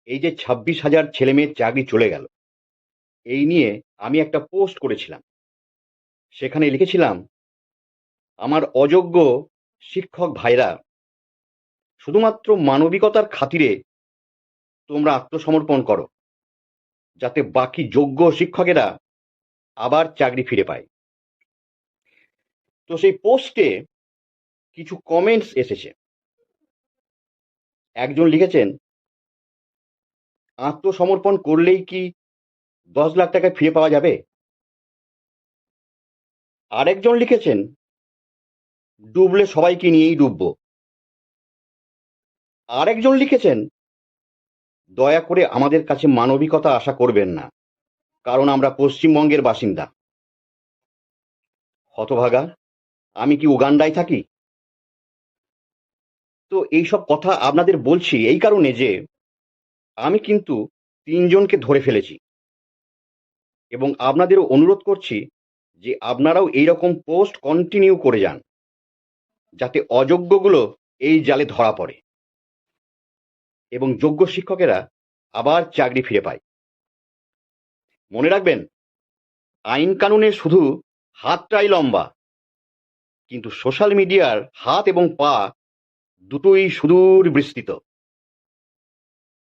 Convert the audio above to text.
এই যে 26,000 ছেলেমেয়ের চাকরি চলে গেল, এই নিয়ে আমি একটা পোস্ট করেছিলাম। সেখানে লিখেছিলাম, আমার অযোগ্য শিক্ষক ভাইরা, শুধুমাত্র মানবিকতার খাতিরে তোমরা আত্মসমর্পণ করো, যাতে বাকি যোগ্য শিক্ষকেরা আবার চাকরি ফিরে পায়। তো সেই পোস্টে কিছু কমেন্টস এসেছে। একজন লিখেছেন, আত্মসমর্পণ করলেই কি 10 লাখ টাকা ফিরে পাওয়া যাবে? আরেকজন লিখেছেন, ডুবলে সবাইকে নিয়েই ডুববো। আরেকজন লিখেছেন, দয়া করে আমাদের কাছে মানবিকতা আশা করবেন না, কারণ আমরা পশ্চিমবঙ্গের বাসিন্দা। হতভাগা, আমি কি উগান্ডায় থাকি? তো এইসব কথা আপনাদের বলছি এই কারণে যে আমি কিন্তু 3জনকে ধরে ফেলেছি, এবং আপনাদেরও অনুরোধ করছি যে আপনারাও এইরকম পোস্ট কন্টিনিউ করে যান, যাতে অযোগ্যগুলো এই জালে ধরা পড়ে এবং যোগ্য শিক্ষকেরা আবার চাকরি ফিরে পায়। মনে রাখবেন, আইন কানুনের শুধু হাতটাই লম্বা, কিন্তু সোশ্যাল মিডিয়ার হাত এবং পা দুটোই সুদূর বিস্তৃত।